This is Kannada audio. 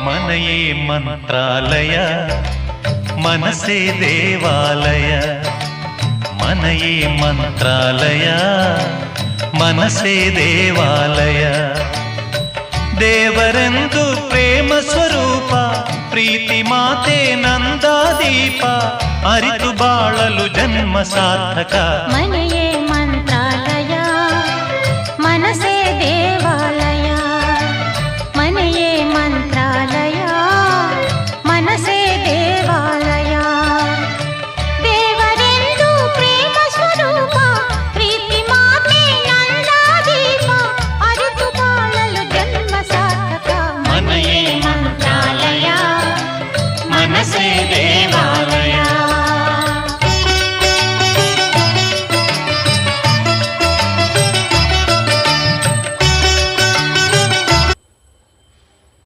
ಮನೆಯೇ ಮಂತ್ರಾಲಯ ಮನಸೇ ದೇವಾಲಯ ಮನೆಯೇ ಮಂತ್ರಾಲಯ ಮನಸೇ ದೇವಾಲಯ ದೇವರೆಂದು ಪ್ರೇಮ ಸ್ವರೂಪ ಪ್ರೀತಿ ಮಾತೆ ನಂದಾದೀಪ ಅರಿತು ಬಾಳಲು ಜನ್ಮ ಸಾರ್ಥಕ ಮನೆಯೇ